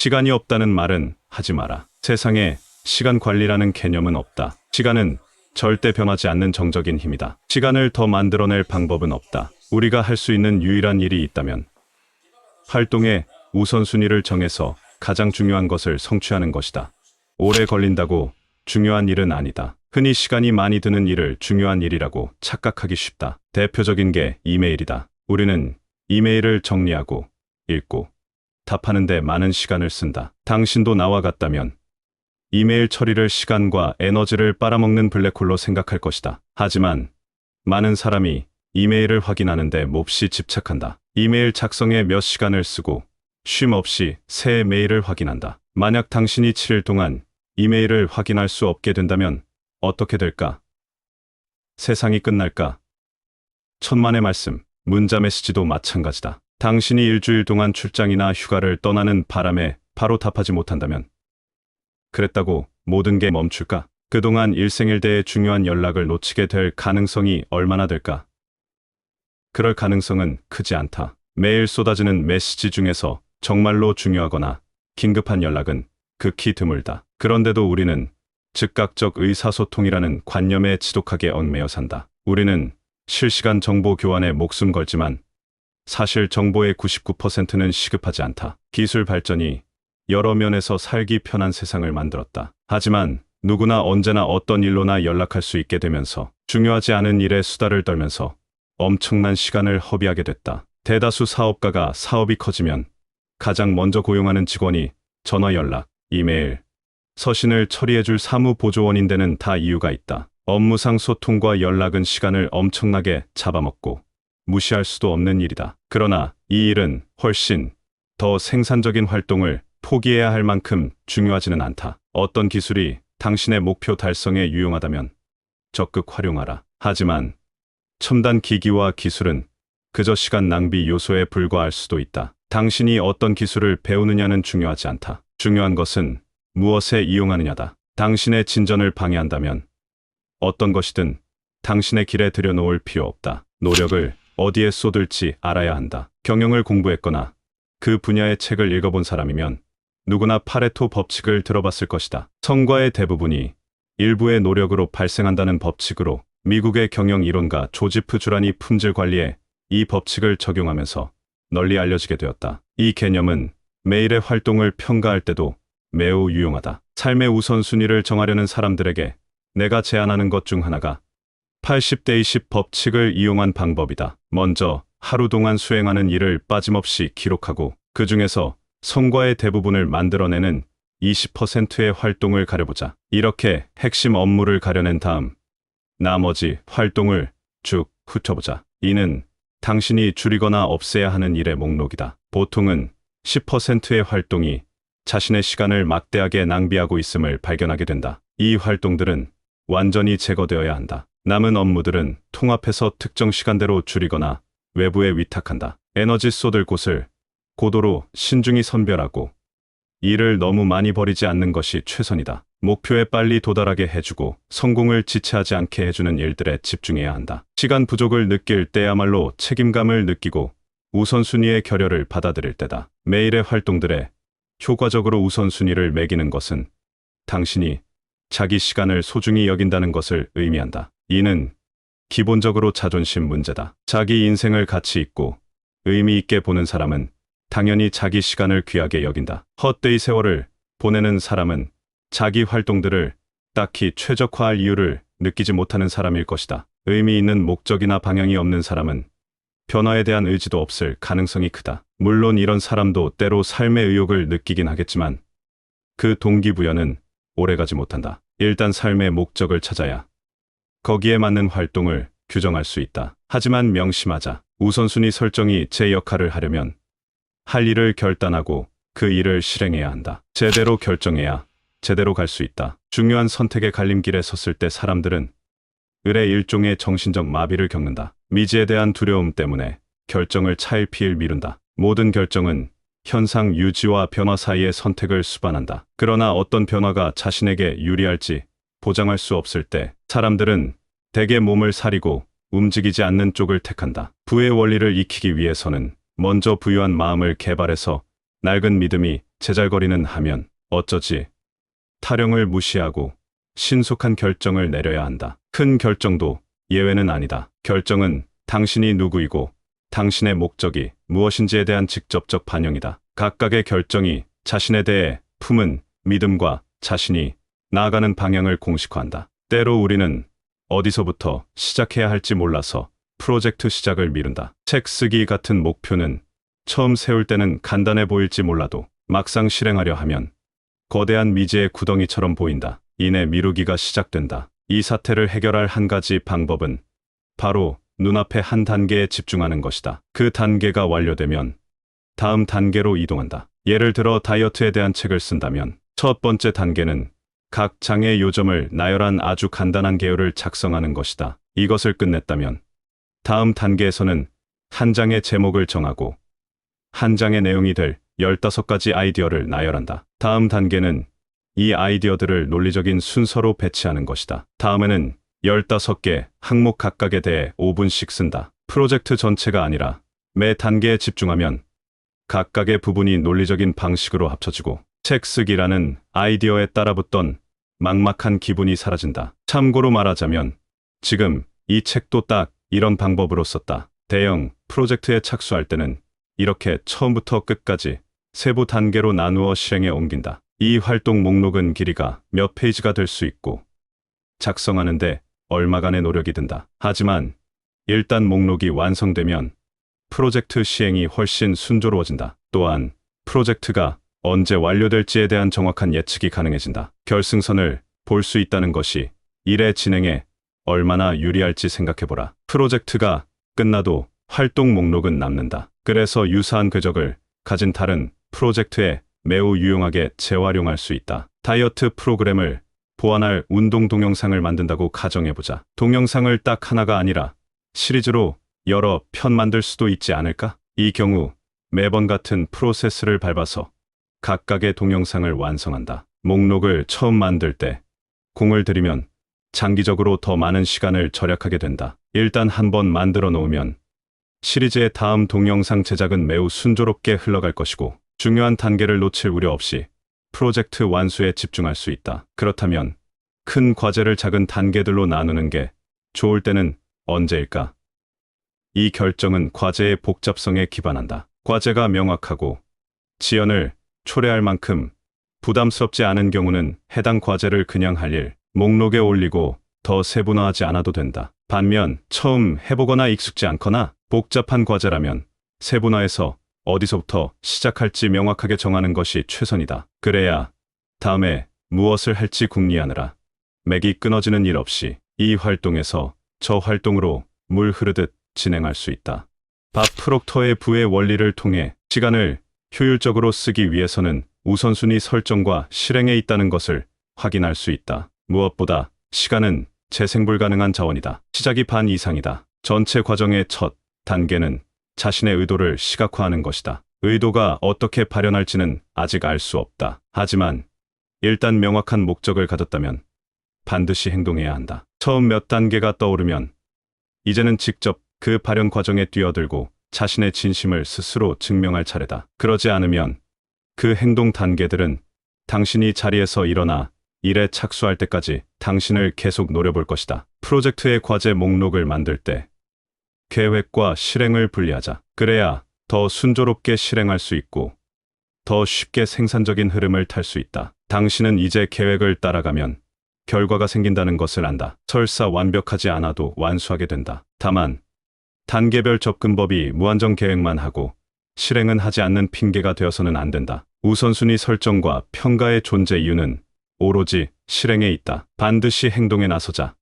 시간이 없다는 말은 하지 마라. 세상에 시간 관리라는 개념은 없다. 시간은 절대 변하지 않는 정적인 힘이다. 시간을 더 만들어낼 방법은 없다. 우리가 할 수 있는 유일한 일이 있다면 활동의 우선순위를 정해서 가장 중요한 것을 성취하는 것이다. 오래 걸린다고 중요한 일은 아니다. 흔히 시간이 많이 드는 일을 중요한 일이라고 착각하기 쉽다. 대표적인 게 이메일이다. 우리는 이메일을 정리하고 읽고 답하는 데 많은 시간을 쓴다. 당신도 나와 같다면 이메일 처리를 시간과 에너지를 빨아먹는 블랙홀로 생각할 것이다. 하지만 많은 사람이 이메일을 확인하는 데 몹시 집착한다. 이메일 작성에 몇 시간을 쓰고 쉼 없이 새 메일을 확인한다. 만약 당신이 7일 동안 이메일을 확인할 수 없게 된다면 어떻게 될까? 세상이 끝날까? 천만의 말씀, 문자 메시지도 마찬가지다. 당신이 일주일 동안 출장이나 휴가를 떠나는 바람에 바로 답하지 못한다면 그랬다고 모든 게 멈출까? 그동안 일생일대의 중요한 연락을 놓치게 될 가능성이 얼마나 될까? 그럴 가능성은 크지 않다. 매일 쏟아지는 메시지 중에서 정말로 중요하거나 긴급한 연락은 극히 드물다. 그런데도 우리는 즉각적 의사소통이라는 관념에 지독하게 얽매여 산다. 우리는 실시간 정보 교환에 목숨 걸지만 사실 정보의 99%는 시급하지 않다. 기술 발전이 여러 면에서 살기 편한 세상을 만들었다. 하지만 누구나 언제나 어떤 일로나 연락할 수 있게 되면서 중요하지 않은 일에 수다를 떨면서 엄청난 시간을 허비하게 됐다. 대다수 사업가가 사업이 커지면 가장 먼저 고용하는 직원이 전화 연락, 이메일, 서신을 처리해줄 사무보조원인 데는 다 이유가 있다. 업무상 소통과 연락은 시간을 엄청나게 잡아먹고 무시할 수도 없는 일이다. 그러나 이 일은 훨씬 더 생산적인 활동을 포기해야 할 만큼 중요하지는 않다. 어떤 기술이 당신의 목표 달성에 유용하다면 적극 활용하라. 하지만 첨단 기기와 기술은 그저 시간 낭비 요소에 불과할 수도 있다. 당신이 어떤 기술을 배우느냐는 중요하지 않다. 중요한 것은 무엇에 이용하느냐다. 당신의 진전을 방해한다면 어떤 것이든 당신의 길에 들여놓을 필요 없다. 노력을 어디에 쏟을지 알아야 한다. 경영을 공부했거나 그 분야의 책을 읽어본 사람이면 누구나 파레토 법칙을 들어봤을 것이다. 성과의 대부분이 일부의 노력으로 발생한다는 법칙으로 미국의 경영 이론가 조지프 주란이 품질 관리에 이 법칙을 적용하면서 널리 알려지게 되었다. 이 개념은 매일의 활동을 평가할 때도 매우 유용하다. 삶의 우선순위를 정하려는 사람들에게 내가 제안하는 것 중 하나가 80대 20 법칙을 이용한 방법이다. 먼저 하루 동안 수행하는 일을 빠짐없이 기록하고 그 중에서 성과의 대부분을 만들어내는 20%의 활동을 가려보자. 이렇게 핵심 업무를 가려낸 다음 나머지 활동을 쭉 훑어보자. 이는 당신이 줄이거나 없애야 하는 일의 목록이다. 보통은 10%의 활동이 자신의 시간을 막대하게 낭비하고 있음을 발견하게 된다. 이 활동들은 완전히 제거되어야 한다. 남은 업무들은 통합해서 특정 시간대로 줄이거나 외부에 위탁한다. 에너지 쏟을 곳을 고도로 신중히 선별하고 일을 너무 많이 버리지 않는 것이 최선이다. 목표에 빨리 도달하게 해주고 성공을 지체하지 않게 해주는 일들에 집중해야 한다. 시간 부족을 느낄 때야말로 책임감을 느끼고 우선순위의 결여를 받아들일 때다. 매일의 활동들에 효과적으로 우선순위를 매기는 것은 당신이 자기 시간을 소중히 여긴다는 것을 의미한다. 이는 기본적으로 자존심 문제다. 자기 인생을 가치 있고 의미 있게 보는 사람은 당연히 자기 시간을 귀하게 여긴다. 헛되이 세월을 보내는 사람은 자기 활동들을 딱히 최적화할 이유를 느끼지 못하는 사람일 것이다. 의미 있는 목적이나 방향이 없는 사람은 변화에 대한 의지도 없을 가능성이 크다. 물론 이런 사람도 때로 삶의 의욕을 느끼긴 하겠지만 그 동기부여는 오래가지 못한다. 일단 삶의 목적을 찾아야 거기에 맞는 활동을 규정할 수 있다. 하지만 명심하자. 우선순위 설정이 제 역할을 하려면 할 일을 결단하고 그 일을 실행해야 한다. 제대로 결정해야 제대로 갈 수 있다. 중요한 선택의 갈림길에 섰을 때 사람들은 을의 일종의 정신적 마비를 겪는다. 미지에 대한 두려움 때문에 결정을 차일피일 미룬다. 모든 결정은 현상 유지와 변화 사이의 선택을 수반한다. 그러나 어떤 변화가 자신에게 유리할지 보장할 수 없을 때 사람들은 대개 몸을 사리고 움직이지 않는 쪽을 택한다. 부의 원리를 익히기 위해서는 먼저 부유한 마음을 개발해서 낡은 믿음이 제잘거리는 하면 어쩌지? 타령을 무시하고 신속한 결정을 내려야 한다. 큰 결정도 예외는 아니다. 결정은 당신이 누구이고 당신의 목적이 무엇인지에 대한 직접적 반영이다. 각각의 결정이 자신에 대해 품은 믿음과 자신이 나아가는 방향을 공식화한다. 때로 우리는 어디서부터 시작해야 할지 몰라서 프로젝트 시작을 미룬다. 책 쓰기 같은 목표는 처음 세울 때는 간단해 보일지 몰라도 막상 실행하려 하면 거대한 미지의 구덩이처럼 보인다. 이내 미루기가 시작된다. 이 사태를 해결할 한 가지 방법은 바로 눈앞의 한 단계에 집중하는 것이다. 그 단계가 완료되면 다음 단계로 이동한다. 예를 들어 다이어트에 대한 책을 쓴다면 첫 번째 단계는 각 장의 요점을 나열한 아주 간단한 개요를 작성하는 것이다. 이것을 끝냈다면 다음 단계에서는 한 장의 제목을 정하고 한 장의 내용이 될 15가지 아이디어를 나열한다. 다음 단계는 이 아이디어들을 논리적인 순서로 배치하는 것이다. 다음에는 15개 항목 각각에 대해 5분씩 쓴다. 프로젝트 전체가 아니라 매 단계에 집중하면 각각의 부분이 논리적인 방식으로 합쳐지고 책 쓰기라는 아이디어에 따라붙던 막막한 기분이 사라진다. 참고로 말하자면 지금 이 책도 딱 이런 방법으로 썼다. 대형 프로젝트에 착수할 때는 이렇게 처음부터 끝까지 세부 단계로 나누어 실행에 옮긴다. 이 활동 목록은 길이가 몇 페이지가 될 수 있고 작성하는데 얼마간의 노력이 든다. 하지만 일단 목록이 완성되면 프로젝트 시행이 훨씬 순조로워진다. 또한 프로젝트가 언제 완료될지에 대한 정확한 예측이 가능해진다. 결승선을 볼 수 있다는 것이 일의 진행에 얼마나 유리할지 생각해보라. 프로젝트가 끝나도 활동 목록은 남는다. 그래서 유사한 궤적을 가진 다른 프로젝트에 매우 유용하게 재활용할 수 있다. 다이어트 프로그램을 보완할 운동 동영상을 만든다고 가정해보자. 동영상을 딱 하나가 아니라 시리즈로 여러 편 만들 수도 있지 않을까? 이 경우 매번 같은 프로세스를 밟아서 각각의 동영상을 완성한다. 목록을 처음 만들 때 공을 들이면 장기적으로 더 많은 시간을 절약하게 된다. 일단 한번 만들어 놓으면 시리즈의 다음 동영상 제작은 매우 순조롭게 흘러갈 것이고 중요한 단계를 놓칠 우려 없이 프로젝트 완수에 집중할 수 있다. 그렇다면 큰 과제를 작은 단계들로 나누는 게 좋을 때는 언제일까? 이 결정은 과제의 복잡성에 기반한다. 과제가 명확하고 지연을 초래할 만큼 부담스럽지 않은 경우는 해당 과제를 그냥 할 일 목록에 올리고 더 세분화하지 않아도 된다. 반면 처음 해보거나 익숙지 않거나 복잡한 과제라면 세분화해서 어디서부터 시작할지 명확하게 정하는 것이 최선이다. 그래야 다음에 무엇을 할지 궁리하느라 맥이 끊어지는 일 없이 이 활동에서 저 활동으로 물 흐르듯 진행할 수 있다. 밥 프록터의 부의 원리를 통해 시간을 효율적으로 쓰기 위해서는 우선순위 설정과 실행에 있다는 것을 확인할 수 있다. 무엇보다 시간은 재생 불가능한 자원이다. 시작이 반 이상이다. 전체 과정의 첫 단계는 자신의 의도를 시각화하는 것이다. 의도가 어떻게 발현할지는 아직 알 수 없다. 하지만 일단 명확한 목적을 가졌다면 반드시 행동해야 한다. 처음 몇 단계가 떠오르면 이제는 직접 그 발현 과정에 뛰어들고 자신의 진심을 스스로 증명할 차례다. 그러지 않으면 그 행동 단계들은 당신이 자리에서 일어나 일에 착수할 때까지 당신을 계속 노려볼 것이다. 프로젝트의 과제 목록을 만들 때 계획과 실행을 분리하자. 그래야 더 순조롭게 실행할 수 있고 더 쉽게 생산적인 흐름을 탈 수 있다. 당신은 이제 계획을 따라가면 결과가 생긴다는 것을 안다. 설사 완벽하지 않아도 완수하게 된다. 다만 단계별 접근법이 무한정 계획만 하고 실행은 하지 않는 핑계가 되어서는 안 된다. 우선순위 설정과 평가의 존재 이유는 오로지 실행에 있다. 반드시 행동에 나서자.